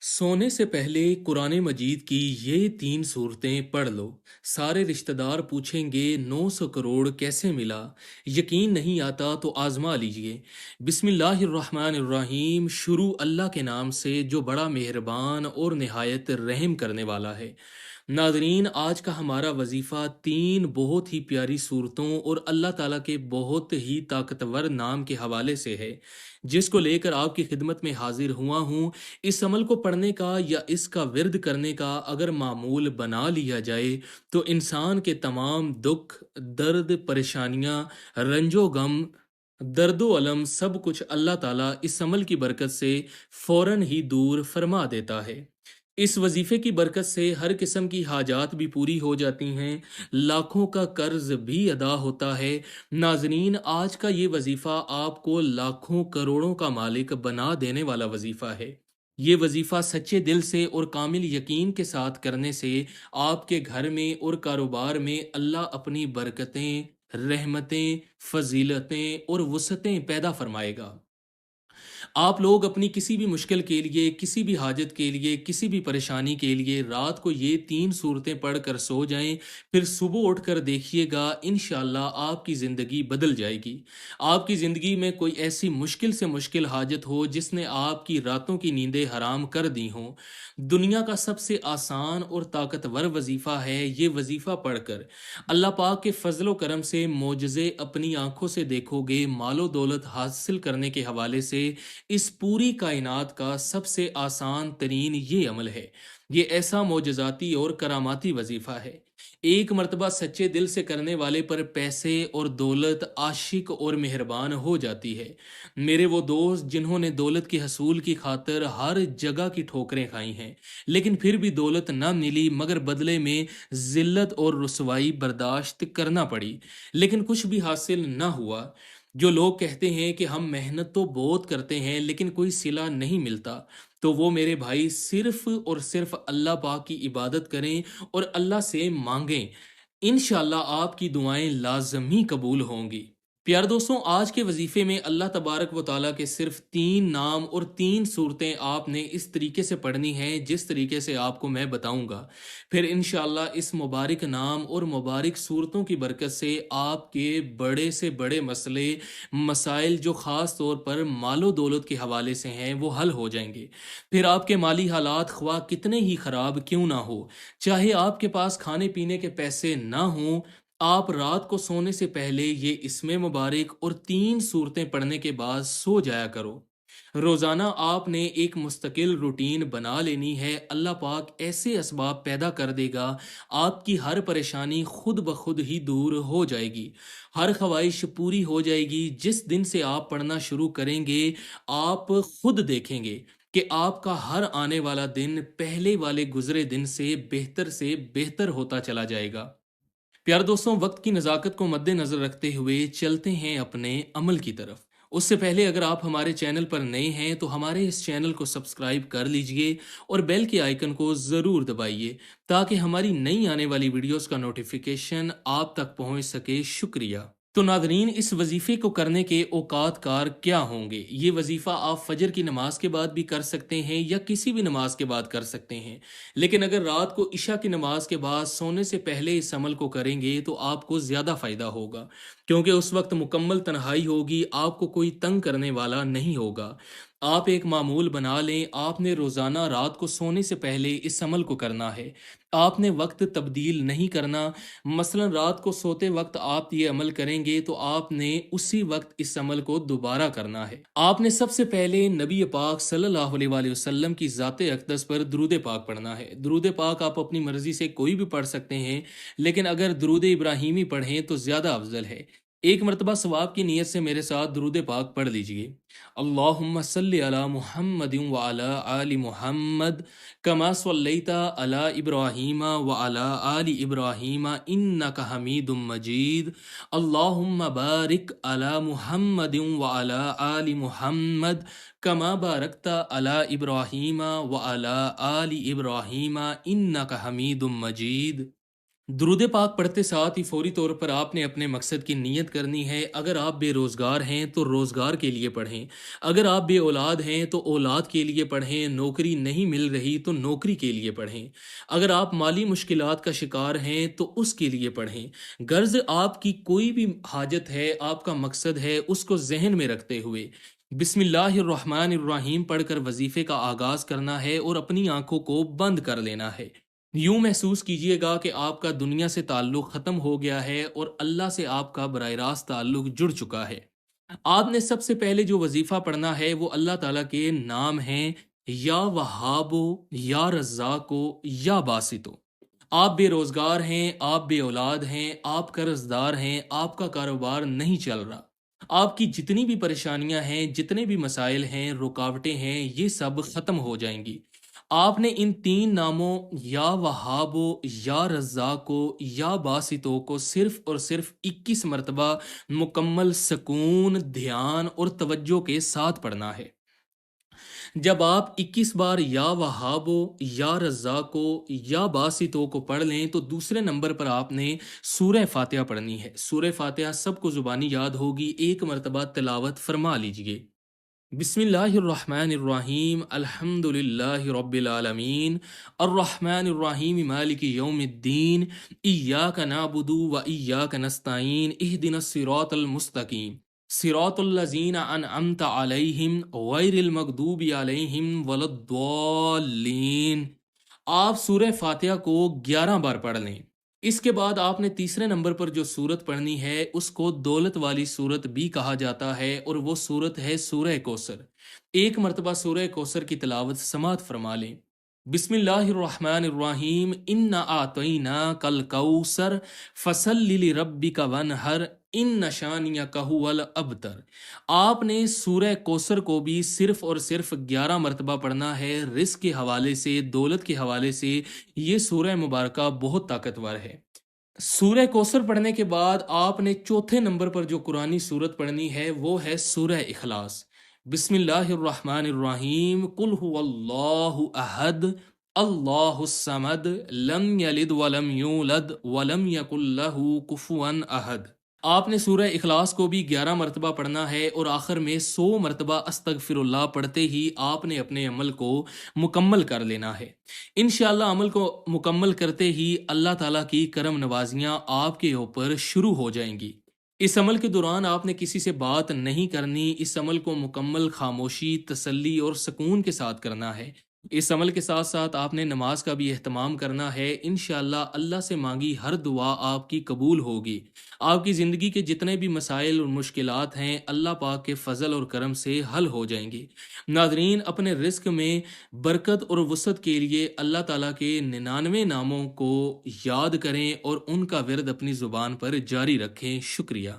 सोने से पहले कुरान मजीद की ये 3 सूरतें पढ़ लो। सारे रिश्तेदार पूछेंगे 900 करोड़ कैसे मिला। यकीन नहीं आता तो आजमा लीजिए। बिस्मिल्लाहिर्रहमानिर्रहीम। शुरू अल्लाह के नाम से जो बड़ा मेहरबान और निहायत रहम करने वाला है। नादरीन, आज का हमारा वजीफ़ा 3 बहुत ही प्यारी सूरतों और अल्लाह ताला के बहुत ही ताकतवर नाम के हवाले से है, जिसको लेकर आपकी खिदमत में हाजिर हुआ हूँ। इस अमल को पढ़ने का या इसका विर्द करने का अगर मामूल बना लिया जाए तो इंसान के तमाम दुख, दर्द, परेशानियां, रंजो गम, दर्दो अलम सब कुछ अल्लाह ताला इस अमल की बरकत से फौरन ही दूर फरमा देता है। इस वजीफे की बरकत से हर किस्म की हाजात भी पूरी हो जाती हैं, लाखों का कर्ज भी अदा होता है। नाजरीन, आज का ये वजीफा आपको लाखों करोड़ों का मालिक बना देने वाला वजीफा है। ये वजीफा सच्चे दिल से और कामिल यकीन के साथ करने से आपके घर में और कारोबार में अल्लाह अपनी बरकतें, रहमतें, फजीलतें और वसअतें पैदा फरमाएगा। आप लोग अपनी किसी भी मुश्किल के लिए, किसी भी हाजत के लिए, किसी भी परेशानी के लिए रात को ये 3 सूरतें पढ़ कर सो जाएं, फिर सुबह उठकर देखिएगा इंशाअल्लाह आपकी ज़िंदगी बदल जाएगी। आपकी ज़िंदगी में कोई ऐसी मुश्किल से मुश्किल हाजत हो जिसने आपकी रातों की नींदें हराम कर दी हों, दुनिया का सबसे आसान और ताकतवर वजीफ़ा है ये वजीफ़ा पढ़कर अल्लाह पाक के फजलो करम से मोजज़े अपनी आंखों से देखोगे। मालो दौलत हासिल करने के हवाले से इस पूरी कायनात का सबसे आसान तरीन ये अमल है। ये ऐसा मोजज़ाती और करामाती वजीफ़ा है। एक मर्तबा सच्चे दिल से करने वाले पर पैसे और दौलत आशिक और मेहरबान हो जाती है। मेरे वो दोस्त जिन्होंने दौलत की हसूल की खातिर हर जगह की ठोकरें खाई हैं, लेकिन फिर भी दौलत ना मिली, मगर बदले में जिल्लत और रुसवाई बर्दाश्त करना पड़ी, लेकिन कुछ भी हासिल ना हुआ। जो लोग कहते हैं कि हम मेहनत तो बहुत करते हैं लेकिन कोई सिला नहीं मिलता, तो वो मेरे भाई सिर्फ और सिर्फ अल्लाह पाक की इबादत करें और अल्लाह से मांगें। इंशाअल्लाह आपकी दुआएं लाजमी कबूल होंगी। प्यार दोस्तों, आज के वजीफे में अल्लाह तबारक व ताला के सिर्फ 3 नाम और 3 सूरतें आपने इस तरीके से पढ़नी हैं जिस तरीके से आपको मैं बताऊंगा। फिर इंशाअल्लाह इस मुबारक नाम और मुबारक सूरतों की बरकत से आपके बड़े से बड़े मसले मसाइल जो ख़ास तौर पर मालो दौलत के हवाले से हैं वो हल हो जाएंगे। फिर आपके माली हालात ख्वाह कितने ही ख़राब क्यों ना हो, चाहे आपके पास खाने पीने के पैसे ना हों, आप रात को सोने से पहले ये इसमें मुबारक और 3 सूरतें पढ़ने के बाद सो जाया करो। रोज़ाना आपने एक मुस्तकिल रूटीन बना लेनी है। अल्लाह पाक ऐसे असबाब पैदा कर देगा, आपकी हर परेशानी खुद ब खुद ही दूर हो जाएगी, हर ख्वाहिश पूरी हो जाएगी। जिस दिन से आप पढ़ना शुरू करेंगे, आप खुद देखेंगे कि आपका हर आने वाला दिन पहले वाले गुजरे दिन से बेहतर होता चला जाएगा। प्यारे दोस्तों, वक्त की नज़ाकत को मद्देनज़र रखते हुए चलते हैं अपने अमल की तरफ। उससे पहले अगर आप हमारे चैनल पर नए हैं तो हमारे इस चैनल को सब्सक्राइब कर लीजिए और बेल के आइकन को ज़रूर दबाइए ताकि हमारी नई आने वाली वीडियोस का नोटिफिकेशन आप तक पहुंच सके। शुक्रिया। तो नादरीन, इस वजीफ़े को करने के औकात कार क्या होंगे? ये वजीफ़ा आप फजर की नमाज के बाद भी कर सकते हैं या किसी भी नमाज के बाद कर सकते हैं, लेकिन अगर रात को इशा की नमाज के बाद सोने से पहले इस अमल को करेंगे तो आपको ज़्यादा फ़ायदा होगा, क्योंकि उस वक्त मुकम्मल तन्हाई होगी, आपको कोई तंग करने वाला नहीं होगा। आप एक मामूल बना लें, आपने रोज़ाना रात को सोने से पहले इस अमल को करना है। आपने वक्त तब्दील नहीं करना। मसलन रात को सोते वक्त आप ये अमल करेंगे तो आपने उसी वक्त इस अमल को दोबारा करना है। आपने सबसे पहले नबी पाक सल्लल्लाहु अलैहि वसल्लम की ज़ाते अक़दस पर दुरूद पाक पढ़ना है। दुरूद पाक आप अपनी मर्जी से कोई भी पढ़ सकते हैं, लेकिन अगर दुरूद इब्राहीमी पढ़ें तो ज़्यादा अफजल है। एक मरतबा सवाब की नीयत से मेरे साथ दुरूद पाक पढ़ लीजिए। अल्लाहुम्मा सल्लि अला मुहम्मदिन व अला आलि मुहम्मद कमा सल्लैता अला इब्राहीम व अला आलि इब्राहीम इन्नका हमीदुम मजीद। अल्लाहुम्मा बारिक अला मुहम्मदिन व अला आलि मुहम्मद कमा बारकता अला इब्राहीम व अला आलि इब्राहीम इन्नका हमीदुम मजीद। درود پاک پڑھتے ساتھ ہی فوری طور پر آپ نے اپنے مقصد کی نیت کرنی ہے۔ اگر آپ بے روزگار ہیں تو روزگار کے لیے پڑھیں، اگر آپ بے اولاد ہیں تو اولاد کے لیے پڑھیں، نوکری نہیں مل رہی تو نوکری کے لیے پڑھیں، اگر آپ مالی مشکلات کا شکار ہیں تو اس کے لیے پڑھیں۔ غرض آپ کی کوئی بھی حاجت ہے، آپ کا مقصد ہے، اس کو ذہن میں رکھتے ہوئے بسم اللہ الرحمن الرحیم پڑھ کر وظیفے کا آغاز کرنا ہے اور اپنی آنکھوں کو بند کر لینا ہے۔ یوں محسوس کیجئے گا کہ آپ کا دنیا سے تعلق ختم ہو گیا ہے اور اللہ سے آپ کا براہ راست تعلق جڑ چکا ہے۔ آپ نے سب سے پہلے جو وظیفہ پڑھنا ہے وہ اللہ تعالیٰ کے نام ہیں، یا وہابو، یا رزاقو، یا باسطو۔ آپ بے روزگار ہیں، آپ بے اولاد ہیں، آپ قرض دار ہیں، آپ کا کاروبار نہیں چل رہا، آپ کی جتنی بھی پریشانیاں ہیں، جتنے بھی مسائل ہیں، رکاوٹیں ہیں، یہ سب ختم ہو جائیں گی۔ آپ نے ان تین ناموں یا وہابو، یا رزاقو، یا باسطو کو صرف اور صرف 21 مرتبہ مکمل سکون، دھیان اور توجہ کے ساتھ پڑھنا ہے۔ جب آپ 21 بار یا وہابو، یا رزاقو، یا باسطو کو پڑھ لیں تو دوسرے نمبر پر آپ نے سورہ فاتحہ پڑھنی ہے۔ سورہ فاتحہ سب کو زبانی یاد ہوگی، ایک مرتبہ تلاوت فرما لیجئے۔ بسم اللہ الرحمن الرحیم، الحمد للہ رب العالمین، الرحمن الرحیم، مالک یوم الدین، ایاک نعبد و ایاک نستعین، اہدنا الصراط المستقیم، صراط الذین انعمت علیہم غیر المغضوب علیہم ولا الضالین۔ آپ سورہ فاتحہ کو 11 بار پڑھ لیں۔ اس کے بعد آپ نے تیسرے نمبر پر جو سورت پڑھنی ہے اس کو دولت والی سورت بھی کہا جاتا ہے، اور وہ سورت ہے سورہ کوثر۔ ایک مرتبہ سورہ کوثر کی تلاوت سماعت فرما لیں۔ بسم اللہ الرحمن الرحیم، انا اعطیناک الکوثر فصل لربک وانحر ان شانئک ھو الابتر۔ آپ نے سورہ کوثر کو بھی صرف اور صرف 11 مرتبہ پڑھنا ہے۔ رزق کے حوالے سے، دولت کے حوالے سے یہ سورہ مبارکہ بہت طاقتور ہے۔ سورہ کوثر پڑھنے کے بعد آپ نے چوتھے نمبر پر جو قرآنی سورت پڑھنی ہے وہ ہے سورہ اخلاص۔ بسم اللہ الرحمن الرحیم، قل هو اللہ احد اللہ الصمد لم یلد ولم یولد ولم یکن لہ کفوا احد۔ آپ نے سورہ اخلاص کو بھی 11 مرتبہ پڑھنا ہے، اور آخر میں 100 مرتبہ استغفر اللہ پڑھتے ہی آپ نے اپنے عمل کو مکمل کر لینا ہے۔ انشاءاللہ عمل کو مکمل کرتے ہی اللہ تعالیٰ کی کرم نوازیاں آپ کے اوپر شروع ہو جائیں گی۔ اس عمل کے دوران آپ نے کسی سے بات نہیں کرنی، اس عمل کو مکمل خاموشی، تسلی اور سکون کے ساتھ کرنا ہے۔ اس عمل کے ساتھ ساتھ آپ نے نماز کا بھی اہتمام کرنا ہے۔ انشاءاللہ اللہ سے مانگی ہر دعا آپ کی قبول ہوگی۔ آپ کی زندگی کے جتنے بھی مسائل اور مشکلات ہیں اللہ پاک کے فضل اور کرم سے حل ہو جائیں گے۔ ناظرین، اپنے رزق میں برکت اور وسعت کے لیے اللہ تعالیٰ کے 99 ناموں کو یاد کریں اور ان کا ورد اپنی زبان پر جاری رکھیں۔ شکریہ۔